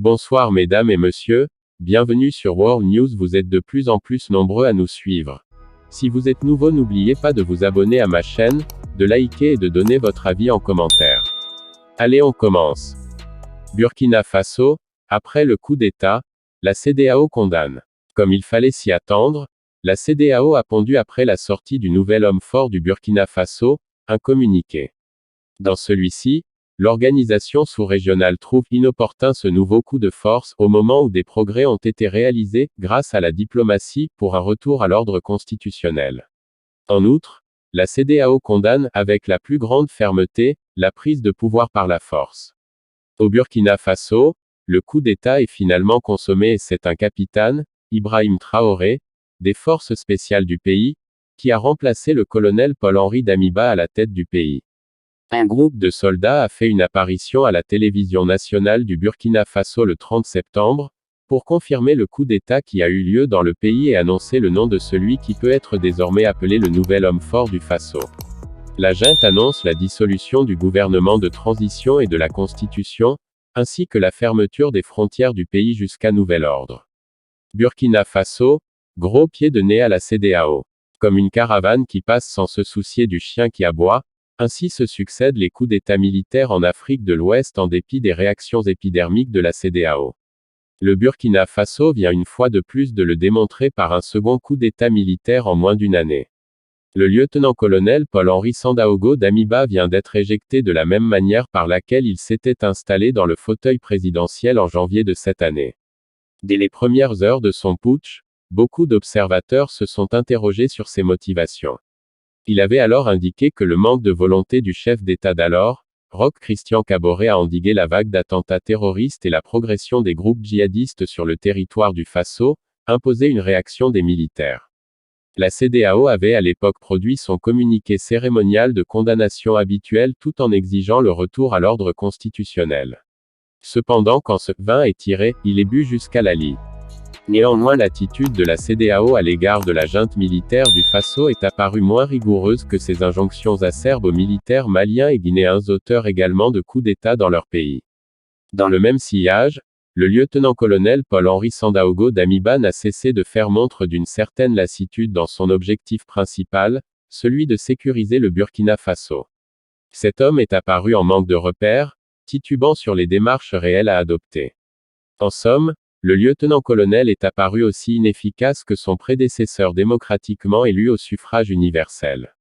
Bonsoir mesdames et messieurs, bienvenue sur World News. Vous êtes de plus en plus nombreux à nous suivre. Si vous êtes nouveau, n'oubliez pas de vous abonner à ma chaîne, de liker et de donner votre avis en commentaire. Allez, on commence. Burkina Faso, après le coup d'État, la CEDEAO condamne. Comme il fallait s'y attendre, la CEDEAO a pondu après la sortie du nouvel homme fort du Burkina Faso, un communiqué. Dans celui-ci, l'organisation sous-régionale trouve inopportun ce nouveau coup de force au moment où des progrès ont été réalisés, grâce à la diplomatie, pour un retour à l'ordre constitutionnel. En outre, la CEDEAO condamne, avec la plus grande fermeté, la prise de pouvoir par la force. Au Burkina Faso, le coup d'État est finalement consommé et c'est un capitaine, Ibrahim Traoré, des forces spéciales du pays, qui a remplacé le colonel Paul-Henri Damiba à la tête du pays. Un groupe de soldats a fait une apparition à la télévision nationale du Burkina Faso le 30 septembre, pour confirmer le coup d'État qui a eu lieu dans le pays et annoncer le nom de celui qui peut être désormais appelé le nouvel homme fort du Faso. La junte annonce la dissolution du gouvernement de transition et de la constitution, ainsi que la fermeture des frontières du pays jusqu'à nouvel ordre. Burkina Faso, gros pied de nez à la CEDEAO. Comme une caravane qui passe sans se soucier du chien qui aboie, ainsi se succèdent les coups d'État militaires en Afrique de l'Ouest en dépit des réactions épidermiques de la CEDEAO. Le Burkina Faso vient une fois de plus de le démontrer par un second coup d'État militaire en moins d'une année. Le lieutenant-colonel Paul-Henri Sandaogo Damiba vient d'être éjecté de la même manière par laquelle il s'était installé dans le fauteuil présidentiel en janvier de cette année. Dès les premières heures de son putsch, beaucoup d'observateurs se sont interrogés sur ses motivations. Il avait alors indiqué que le manque de volonté du chef d'État d'alors, Roch Christian Kaboré, à endiguer la vague d'attentats terroristes et la progression des groupes djihadistes sur le territoire du Faso, imposait une réaction des militaires. La CEDEAO avait à l'époque produit son communiqué cérémonial de condamnation habituel tout en exigeant le retour à l'ordre constitutionnel. Cependant, quand ce vin est tiré, il est bu jusqu'à la lie. Néanmoins, l'attitude de la CEDEAO à l'égard de la junte militaire du Faso est apparue moins rigoureuse que ses injonctions acerbes aux militaires maliens et guinéens, auteurs également de coups d'État dans leur pays. Dans le même sillage, le lieutenant-colonel Paul-Henri Sandaogo Damiba n'a cessé de faire montre d'une certaine lassitude dans son objectif principal, celui de sécuriser le Burkina Faso. Cet homme est apparu en manque de repères, titubant sur les démarches réelles à adopter. En somme, le lieutenant-colonel est apparu aussi inefficace que son prédécesseur démocratiquement élu au suffrage universel.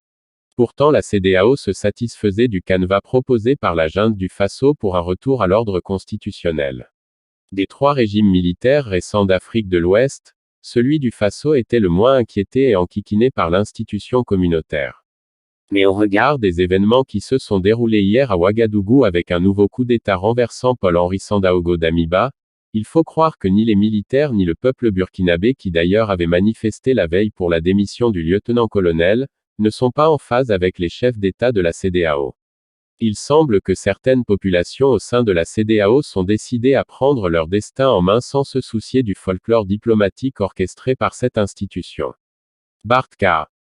Pourtant, la CEDEAO se satisfaisait du canevas proposé par la junte du Faso pour un retour à l'ordre constitutionnel. Des trois régimes militaires récents d'Afrique de l'Ouest, celui du Faso était le moins inquiété et enquiquiné par l'institution communautaire. Mais au regard des événements qui se sont déroulés hier à Ouagadougou avec un nouveau coup d'État renversant Paul-Henri Sandaogo Damiba, il faut croire que ni les militaires ni le peuple burkinabé, qui d'ailleurs avait manifesté la veille pour la démission du lieutenant-colonel, ne sont pas en phase avec les chefs d'État de la CEDEAO. Il semble que certaines populations au sein de la CEDEAO sont décidées à prendre leur destin en main sans se soucier du folklore diplomatique orchestré par cette institution. Bart K.